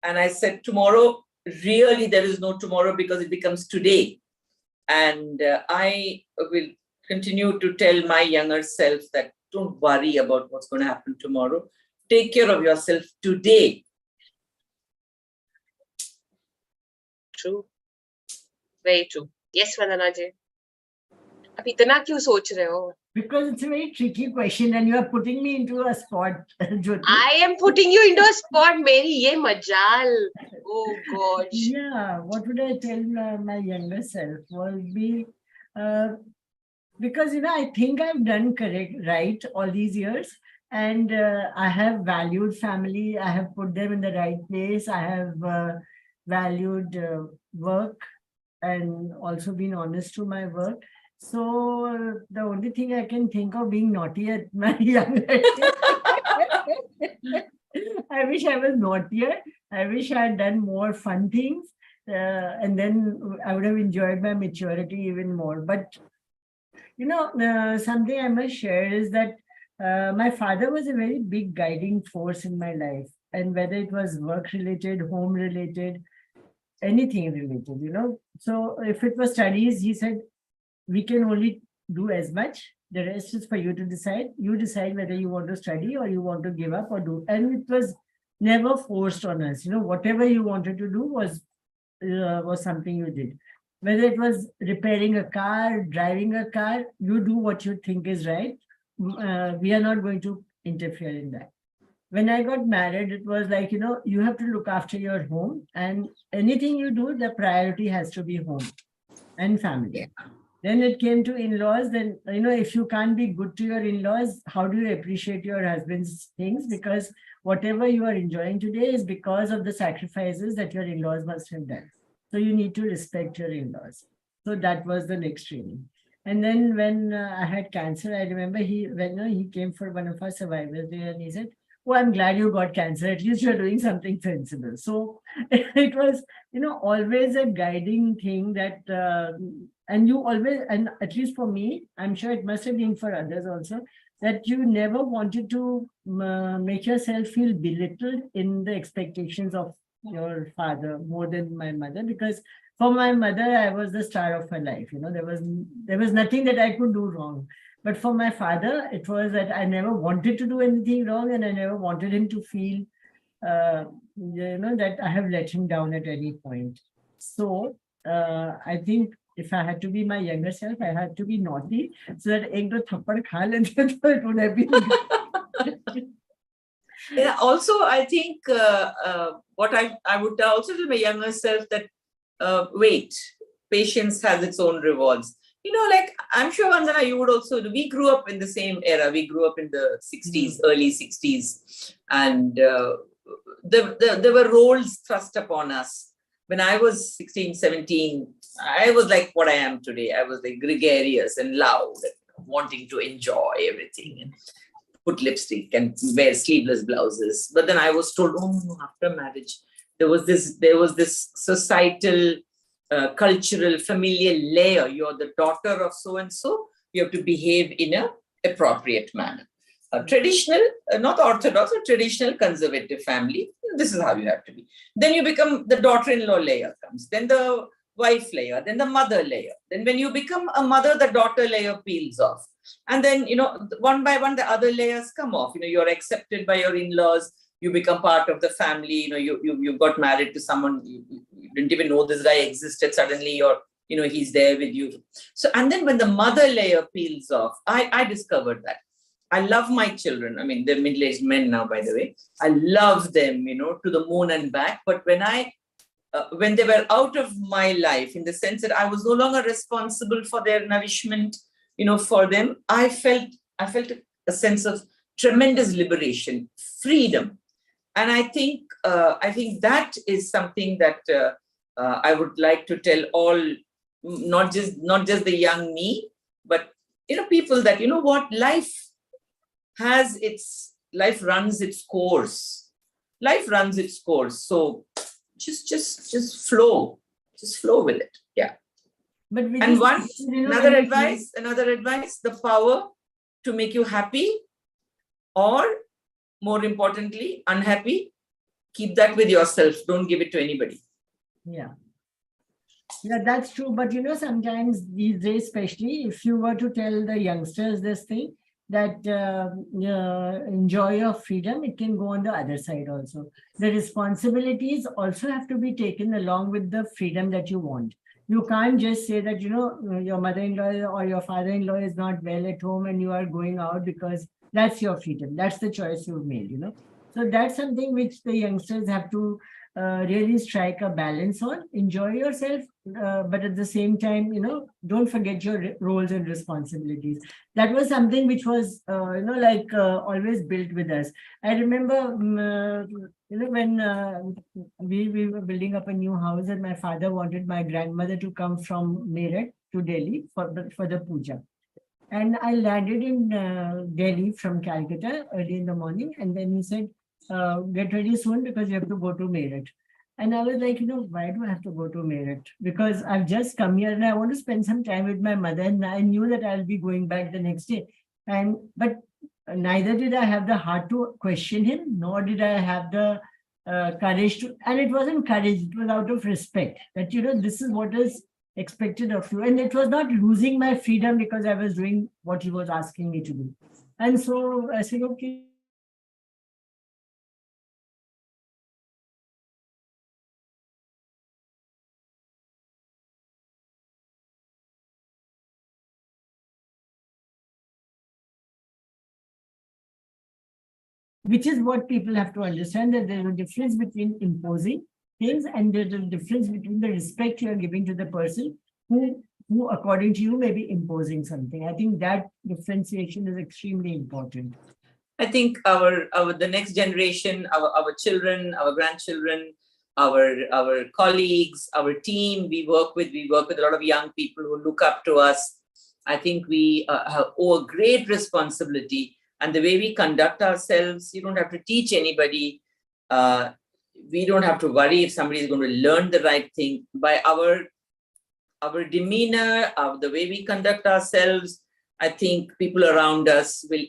And I said, tomorrow, really, there is no tomorrow because it becomes today. And I will continue to tell my younger self that don't worry about what's going to happen tomorrow. Take care of yourself today. True. Very true. Yes, Vandana ji. अब इतना क्यों सोच रहे हो? Because it's a very tricky question and you are putting me into a spot, Jyoti. I am putting you into a spot, Mary. Ye majal. Oh gosh. Yeah, what would I tell my younger self? Would be because I think I've done right all these years, and I have valued family. I have put them in the right place. I have valued work and also been honest to my work. So the only thing I can think of being naughty at my younger age. I wish I was naughtier. I wish I had done more fun things. And then I would have enjoyed my maturity even more. But, something I must share is that my father was a very big guiding force in my life. And whether it was work related, home related, anything related, So if it was studies, he said, we can only do as much. The rest is for you to decide. You decide whether you want to study or you want to give up or do. And it was never forced on us. Whatever you wanted to do was something you did. Whether it was repairing a car, driving a car, you do what you think is right. We are not going to interfere in that. When I got married, it was like, you have to look after your home, and anything you do, the priority has to be home and family. Yeah. Then it came to in-laws. Then, if you can't be good to your in-laws, how do you appreciate your husband's things? Because whatever you are enjoying today is because of the sacrifices that your in-laws must have done. So you need to respect your in-laws. So that was the next training. And then when I had cancer, I remember he came for one of our survivors there and he said, oh, I'm glad you got cancer. At least you're doing something sensible. So it was, always a guiding thing that, and you always, and at least for me, I'm sure it must have been for others also, that you never wanted to make yourself feel belittled in the expectations of your father more than my mother, because for my mother, I was the star of her life. There was nothing that I could do wrong. But for my father, it was that I never wanted to do anything wrong, and I never wanted him to feel, that I have let him down at any point. So I think if I had to be my younger self, I had to be naughty so that ek do thappad kha lete to it would have been. Yeah. Also, I think what I would also tell my younger self that wait, patience has its own rewards. Like I'm sure, Vandana, you would also. We grew up in the same era. We grew up in the 60s, early 60s, and there were roles thrust upon us. When I was 16, 17, I was like what I am today. I was like gregarious and loud, wanting to enjoy everything and put lipstick and wear sleeveless blouses. But then I was told, oh no, after marriage, there was this societal, cultural, familial layer. You're the daughter of so and so. You have to behave in an appropriate manner. Traditional, not orthodox, a traditional conservative family. This is how you have to be. Then you become the daughter-in-law layer comes. Then the wife layer, then the mother layer. Then when you become a mother, the daughter layer peels off. And then, one by one, the other layers come off. You're accepted by your in-laws. You become part of the family. You got married to someone. You didn't even know this guy existed. Suddenly he's there with you. So, and then when the mother layer peels off, I discovered that. I love my children. I mean, they're middle-aged men now, by the way. I love them, to the moon and back. But when they were out of my life, in the sense that I was no longer responsible for their nourishment, for them, I felt a sense of tremendous liberation, freedom. And I think that is something that I would like to tell all, not just the young me, but people that what life runs its course. Life runs its course. So just flow with it. Yeah. But and another advice, the power to make you happy, or more importantly, unhappy, keep that with yourself. Don't give it to anybody. Yeah. Yeah, that's true. But sometimes these days, especially if you were to tell the youngsters this thing, that enjoy your freedom, it can go on the other side also. The responsibilities also have to be taken along with the freedom that you want. You can't just say that, your mother-in-law or your father-in-law is not well at home and you are going out, because that's your freedom. That's the choice you've made, So that's something which the youngsters have to really strike a balance on. Enjoy yourself, but at the same time, don't forget your roles and responsibilities. That was something which was, always built with us. I remember, when we were building up a new house, and my father wanted my grandmother to come from Meerut to Delhi for the puja. And I landed in Delhi from Calcutta early in the morning, and then he said, get ready soon because you have to go to Meerut. And I was like, why do I have to go to Meerut? Because I've just come here and I want to spend some time with my mother, and I knew that I'll be going back the next day. But neither did I have the heart to question him, nor did I have the courage to, and it wasn't courage, it was out of respect that, this is what is expected of you. And it was not losing my freedom because I was doing what he was asking me to do. And so I said, okay. Which is what people have to understand, that there's a difference between imposing things and there's a difference between the respect you are giving to the person who according to you may be imposing something. I think that differentiation is extremely important. I think the next generation, our children, our grandchildren, our colleagues, our team we work with a lot of young people who look up to us. I think we owe a great responsibility. And the way we conduct ourselves, you don't have to teach anybody. We don't have to worry if somebody is going to learn the right thing. By our demeanor, the way we conduct ourselves, I think people around us will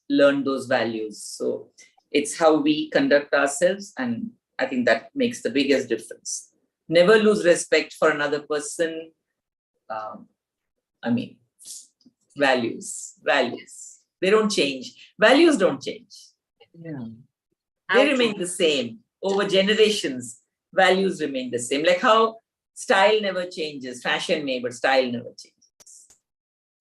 learn those values. So it's how we conduct ourselves. And I think that makes the biggest difference. Never lose respect for another person. Values. They don't change. Values don't change. Yeah. They remain the same. Over generations, values remain the same. Like how style never changes. Fashion may, but style never changes.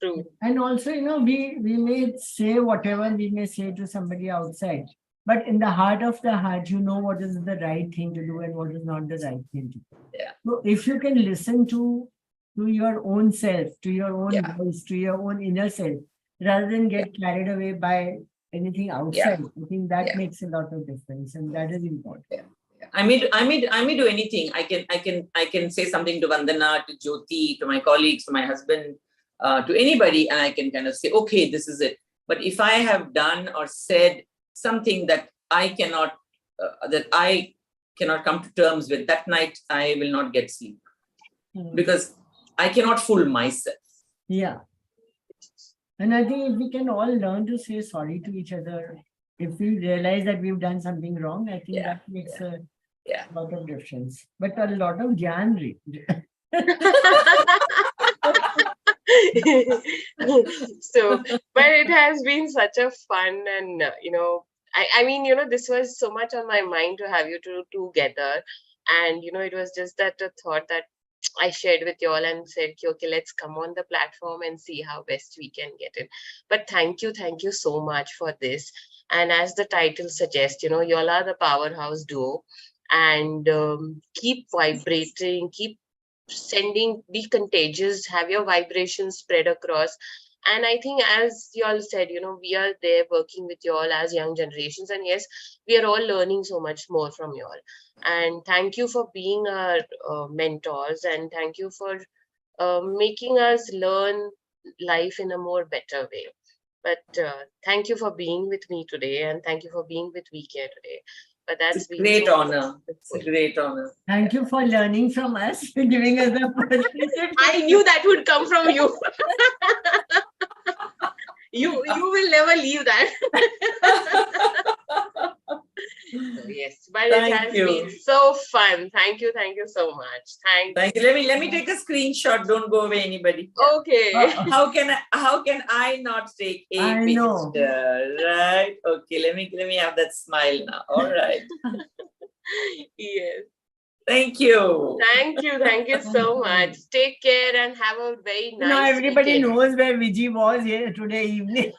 True. And also, we may say whatever we may say to somebody outside, but in the heart of the heart, what is the right thing to do and what is not the right thing to do. Yeah. So if you can listen to your own self, to your own voice, to your own inner self, rather than get carried away by anything outside, I think that makes a lot of difference, and that is important. Yeah. I may do anything. I can say something to Vandana, to Jyoti, to my colleagues, to my husband, to anybody, and I can kind of say, okay, this is it. But if I have done or said something that I cannot come to terms with, that night I will not get sleep because I cannot fool myself. Yeah. And I think if we can all learn to say sorry to each other, if we realize that we've done something wrong, I think that makes a lot of difference. But a lot of gyan. So, but it has been such a fun and, I mean, this was so much on my mind to have you two together. And, it was just that a thought that I shared with you all and said, okay, let's come on the platform and see how best we can get it. But thank you so much for this. And as the title suggests, you all are the powerhouse duo, and keep vibrating, keep sending, be contagious, have your vibrations spread across. And I think, as you all said, we are there working with you all as young generations, and yes, we are all learning so much more from you all. And thank you for being our mentors, and thank you for making us learn life in a more better way. But thank you for being with me today, and thank you for being with WeCare today. But that's been Great so honor. It's a great honor. Thank you for learning from us, giving us the opportunity. I knew that would come from you. You will never leave that. So, yes, but it Thank has you. been so fun. Thank you so much. Thank you. Let me take a screenshot. Don't go away, anybody. Okay. How can I not take a I know. picture? Right? Okay. Let me have that smile now. All right. Yes. Thank you. Thank you so much. Take care and have a very nice Now everybody weekend. knows where Viji was here today evening.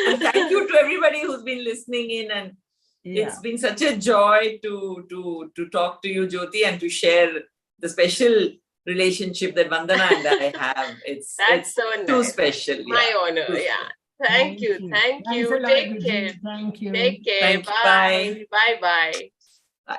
And thank you to everybody who's been listening in, and it's been such a joy to talk to you, Jyoti, and to share the special relationship that Vandana and I have. It's so nice. too special. My honor. Yeah. Thank you. Thanks a lot, Take Viji. care. Thank you. Take care. Thank you. Bye. Bye. Bye.